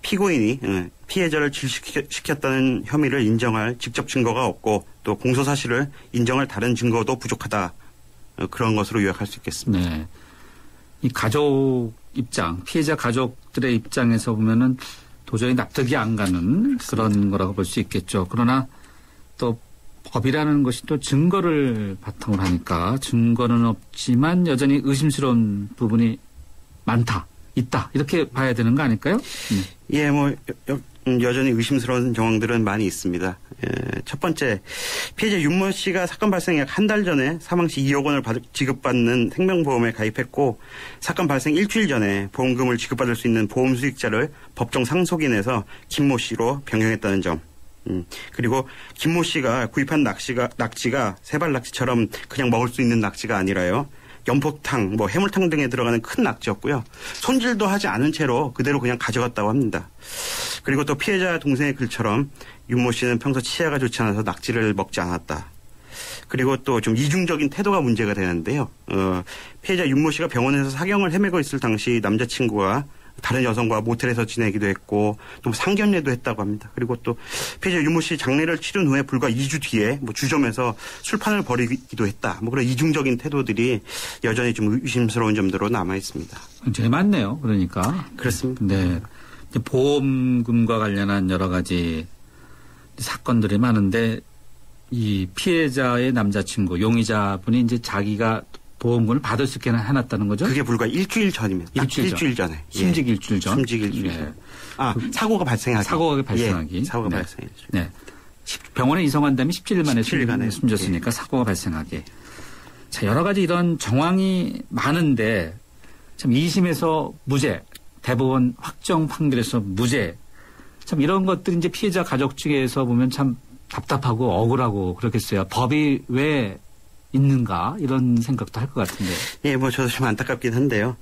피고인이 피해자를 질식시켰다는 혐의를 인정할 직접 증거가 없고 또 공소 사실을 인정할 다른 증거도 부족하다. 그런 것으로 요약할 수 있겠습니다. 네. 이 가족 입장, 피해자 가족들의 입장에서 보면은 도저히 납득이 안 가는 그런 거라고 볼 수 있겠죠. 그러나 또 법이라는 것이 또 증거를 바탕으로 하니까 증거는 없지만 여전히 의심스러운 부분이 있다. 이렇게 봐야 되는 거 아닐까요? 예, 뭐 여전히 의심스러운 정황들은 많이 있습니다. 첫 번째, 피해자 윤모 씨가 사건 발생 약 한 달 전에 사망 시 2억 원을 지급받는 생명보험에 가입했고 사건 발생 일주일 전에 보험금을 지급받을 수 있는 보험 수익자를 법정 상속인해서 김모 씨로 변경했다는 점. 그리고 김모 씨가 구입한 낙지가 세발낙지처럼 그냥 먹을 수 있는 낙지가 아니라요. 연포탕, 뭐 해물탕 등에 들어가는 큰 낙지였고요. 손질도 하지 않은 채로 그대로 그냥 가져갔다고 합니다. 그리고 또 피해자 동생의 글처럼 윤모 씨는 평소 치아가 좋지 않아서 낙지를 먹지 않았다. 그리고 또 좀 이중적인 태도가 문제가 되는데요. 피해자 윤모 씨가 병원에서 사경을 헤매고 있을 당시 남자친구가 다른 여성과 모텔에서 지내기도 했고 또 상견례도 했다고 합니다. 그리고 또 피해자 윤모 씨 장례를 치른 후에 불과 2주 뒤에 뭐 주점에서 술판을 벌이기도 했다. 뭐 그런 이중적인 태도들이 여전히 좀 의심스러운 점들로 남아 있습니다. 굉장히 많네요. 그러니까. 그렇습니다. 네. 보험금과 관련한 여러 가지 사건들이 많은데 이 피해자의 남자친구, 용의자분이 이제 자기가 보험금을 받을 수 있게 해놨다는 거죠? 그게 불과 일주일 전입니다. 일주일 전에. 숨지기 일주일 전? 숨지기 일주일 전. 사고가 발생하기. 사고가 발생하기. 예, 사고가 발생하기. 네. 병원에 이송한 다음에 17일 만에 숨졌으니까 사고가 발생하기. 자, 여러 가지 이런 정황이 많은데 참 2심에서 무죄, 대법원 확정 판결에서 무죄. 참 이런 것들이 이제 피해자 가족 측에서 보면 참 답답하고 억울하고 그렇겠어요. 법이 왜 있는가 이런 생각도 할 것 같은데. 예, 뭐 저도 좀 안타깝긴 한데요.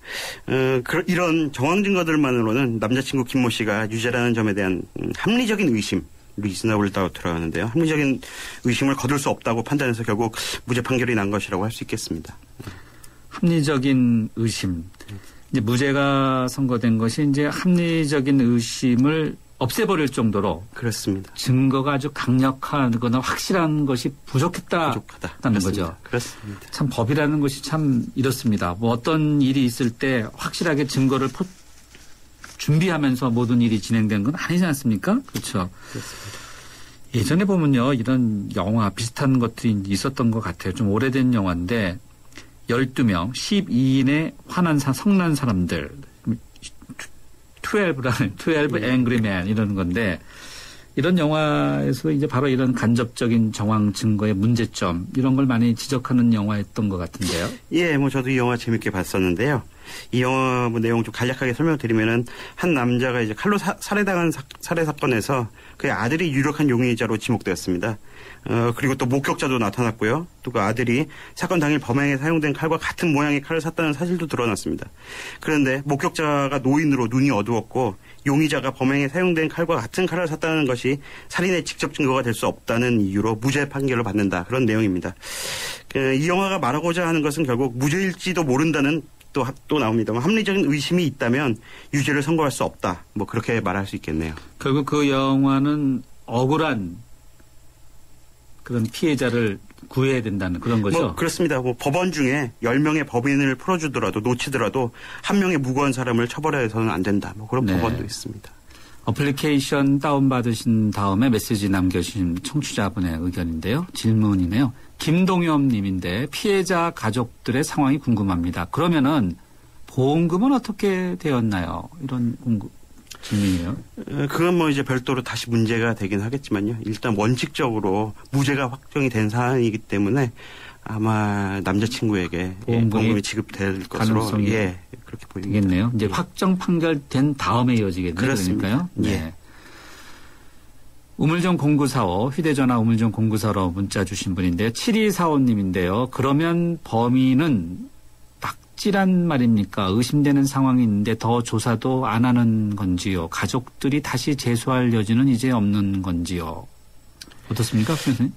이런 정황 증거들만으로는 남자친구 김모 씨가 유죄라는 점에 대한 합리적인 의심, 리즈너블 다우트라고 하는데요. 합리적인 의심을 거둘 수 없다고 판단해서 결국 무죄 판결이 난 것이라고 할 수 있겠습니다. 합리적인 의심. 이제 무죄가 선고된 것이 이제 합리적인 의심을 없애버릴 정도로 그렇습니다. 증거가 아주 강력하거나 확실한 것이 부족했다는 거죠. 그렇습니다. 참 법이라는 것이 참 이렇습니다. 뭐 어떤 일이 있을 때 확실하게 증거를 준비하면서 모든 일이 진행된 건 아니지 않습니까? 그렇죠. 그렇습니다. 예전에 보면요, 이런 영화 비슷한 것들이 있었던 것 같아요. 좀 오래된 영화인데 12명, 12인의 성난 사람들, 12 Angry Men 이런 건데 이런 영화에서 이제 바로 이런 간접적인 정황 증거의 문제점 이런 걸 많이 지적하는 영화였던 것 같은데요. 예, 뭐 저도 이 영화 재밌게 봤었는데요. 이 영화 뭐 내용 좀 간략하게 설명드리면은 한 남자가 이제 칼로 살해당한 살해 사건에서 그의 아들이 유력한 용의자로 지목되었습니다. 그리고 또 목격자도 나타났고요. 또 그 아들이 사건 당일 범행에 사용된 칼과 같은 모양의 칼을 샀다는 사실도 드러났습니다. 그런데 목격자가 노인으로 눈이 어두웠고 용의자가 범행에 사용된 칼과 같은 칼을 샀다는 것이 살인의 직접 증거가 될 수 없다는 이유로 무죄 판결을 받는다. 그런 내용입니다. 이 영화가 말하고자 하는 것은 결국 무죄일지도 모른다는 또 나옵니다. 합리적인 의심이 있다면 유죄를 선고할 수 없다. 뭐 그렇게 말할 수 있겠네요. 결국 그 영화는 억울한 그런 피해자를 구해야 된다는 그런 거죠? 뭐 그렇습니다. 뭐 법원 중에 10명의 법인을 풀어주더라도 놓치더라도 한 명의 무고한 사람을 처벌해서는 안 된다. 뭐 그런 법원도 있습니다. 어플리케이션 다운받으신 다음에 메시지 남겨주신 청취자분의 의견인데요. 질문이네요. 김동엽 님인데 피해자 가족들의 상황이 궁금합니다. 그러면은 보험금은 어떻게 되었나요? 이런 질문이에요. 그건 뭐 이제 별도로 다시 문제가 되긴 하겠지만요. 일단 원칙적으로 무죄가 확정이 된 사안이기 때문에 아마 남자친구에게 보험금이 지급될 것으로 그렇게 보이겠네요. 이제 확정 판결된 다음에 이어지겠네요. 그러니까요. 네. 우물정 0945 휴대전화 우물정 0945로 문자 주신 분인데요. 7245님인데요. 그러면 범인은 박쥐란 말입니까? 의심되는 상황이 있는데 더 조사도 안 하는 건지요? 가족들이 다시 재수할 여지는 이제 없는 건지요? 어떻습니까, 선생님?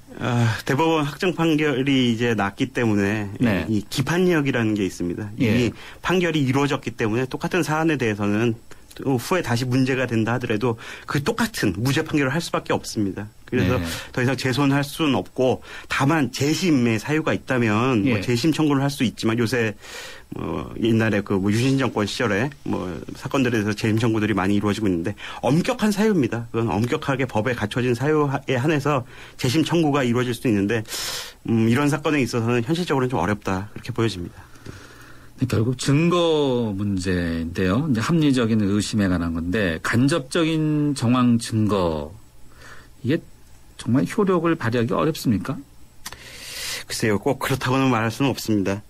대법원 확정 판결이 이제 났기 때문에 이 기판력이라는 게 있습니다. 이 판결이 이루어졌기 때문에 똑같은 사안에 대해서는 후에 다시 문제가 된다 하더라도 그 똑같은 무죄 판결을 할 수밖에 없습니다. 그래서 더 이상 재소할 수는 없고 다만 재심의 사유가 있다면 뭐 재심 청구를 할 수 있지만 요새 옛날에 그 유신 정권 시절에 사건들에 대해서 재심 청구들이 많이 이루어지고 있는데 엄격한 사유입니다. 그건 엄격하게 법에 갖춰진 사유에 한해서 재심 청구가 이루어질 수 있는데 이런 사건에 있어서는 현실적으로는 좀 어렵다 그렇게 보여집니다. 결국 증거 문제인데요. 이제 합리적인 의심에 관한 건데 간접적인 정황 증거 이게 정말 효력을 발휘하기 어렵습니까? 글쎄요. 꼭 그렇다고는 말할 수는 없습니다.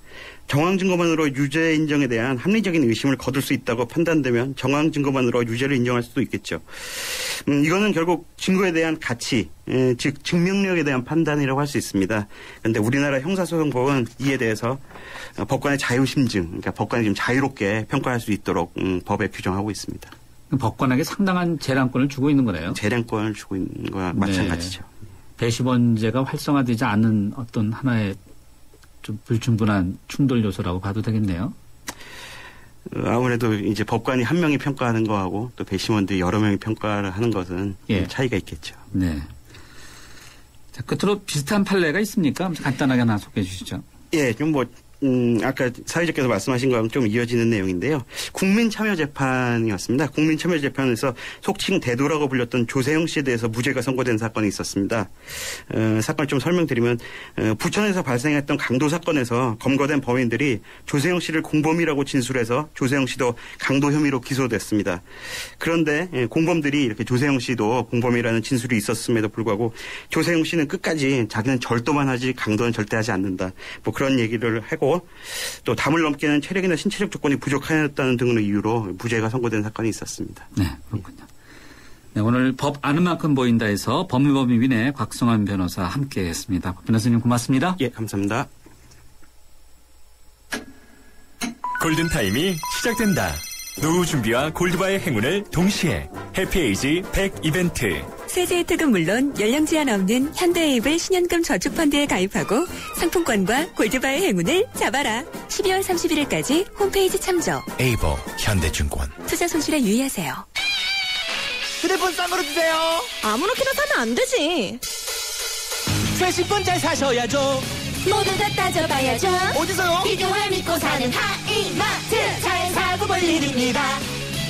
정황 증거만으로 유죄 인정에 대한 합리적인 의심을 거둘 수 있다고 판단되면 정황 증거만으로 유죄를 인정할 수도 있겠죠. 이거는 결국 증거에 대한 가치, 즉 증명력에 대한 판단이라고 할 수 있습니다. 그런데 우리나라 형사소송법은 이에 대해서 법관의 자유심증, 그러니까 법관이 좀 자유롭게 평가할 수 있도록 법에 규정하고 있습니다. 법관에게 상당한 재량권을 주고 있는 거네요. 재량권을 주고 있는 거와 마찬가지죠. 배심원제가 활성화되지 않은 어떤 하나의 좀 불충분한 충돌 요소라고 봐도 되겠네요. 아무래도 이제 법관이 한 명이 평가하는 거하고 또 배심원들이 여러 명이 평가를 하는 것은 차이가 있겠죠. 네. 자, 끝으로 비슷한 판례가 있습니까? 간단하게 하나 소개해 주시죠. 예, 좀 아까 사회자께서 말씀하신 거랑 좀 이어지는 내용인데요. 국민참여재판이었습니다. 국민참여재판에서 속칭 대도라고 불렸던 조세영 씨에 대해서 무죄가 선고된 사건이 있었습니다. 사건을 좀 설명드리면 부천에서 발생했던 강도 사건에서 검거된 범인들이 조세영 씨를 공범이라고 진술해서 조세영 씨도 강도 혐의로 기소됐습니다. 그런데 공범들이 이렇게 조세영 씨도 공범이라는 진술이 있었음에도 불구하고 조세영 씨는 끝까지 자기는 절도만 하지 강도는 절대 하지 않는다. 뭐 그런 얘기를 하고 또 담을 넘기는 체력이나 신체적 조건이 부족하였다는 등의 이유로 무죄가 선고된 사건이 있었습니다. 네, 그렇군요. 네, 오늘 법 아는 만큼 보인다에서 법무법인의 곽성환 변호사 함께했습니다. 변호사님 고맙습니다. 예, 감사합니다. 골든타임이 시작된다. 노후 준비와 골드바의 행운을 동시에 해피에이지 100 이벤트. 세제 혜택은 물론 연령 제한 없는 현대에이블 신연금 저축펀드에 가입하고 상품권과 골드바의 행운을 잡아라. 12월 31일까지 홈페이지 참조. 에이블 현대증권. 투자 손실에 유의하세요. 휴대폰 싼 거로 주세요. 아무렇게나 사면 안 되지. 최신 폰 잘 사셔야죠. 모두 다 따져봐야죠. 어디서요? 비교를 믿고 사는 하이마트. 잘 사고 볼 일입니다.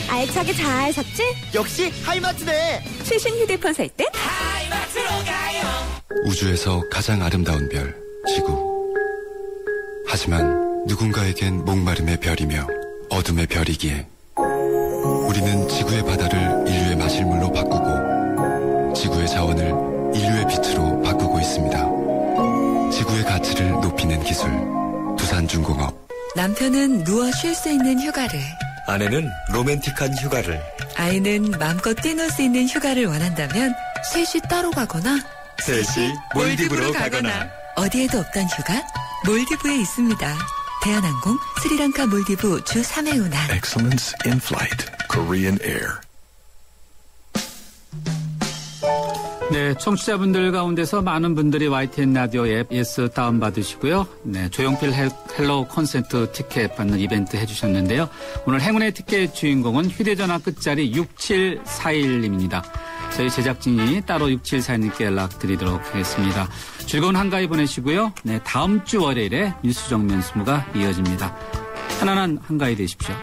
알차게 잘 샀지? 역시 하이마트네. 최신 휴대폰 살 땐 하이마트로 가요. 우주에서 가장 아름다운 별, 지구. 하지만 누군가에겐 목마름의 별이며 어둠의 별이기에 우리는 지구의 바다를 인류의 마실물로 바꾸고 지구의 자원을 인류의 빛으로 바꾸고 있습니다. 지구의 가치를 높이는 기술, 두산중공업. 남편은 누워 쉴 수 있는 휴가를, 아내는 로맨틱한 휴가를, 아이는 마음껏 뛰놀 수 있는 휴가를 원한다면 셋이 따로 가거나 셋이 몰디브로 가거나. 어디에도 없던 휴가 몰디브에 있습니다. 대한항공 스리랑카 몰디브 주 3회 운항. Excellence in flight. Korean Air. 네, 청취자분들 가운데서 많은 분들이 YTN 라디오 앱 예스 다운받으시고요. 네, 조용필 헬로 콘서트 티켓 받는 이벤트 해주셨는데요. 오늘 행운의 티켓 주인공은 휴대전화 끝자리 6741님입니다. 저희 제작진이 따로 6741님께 연락드리도록 하겠습니다. 즐거운 한가위 보내시고요. 네, 다음 주 월요일에 뉴스 정면 스무가 이어집니다. 편안한 한가위 되십시오.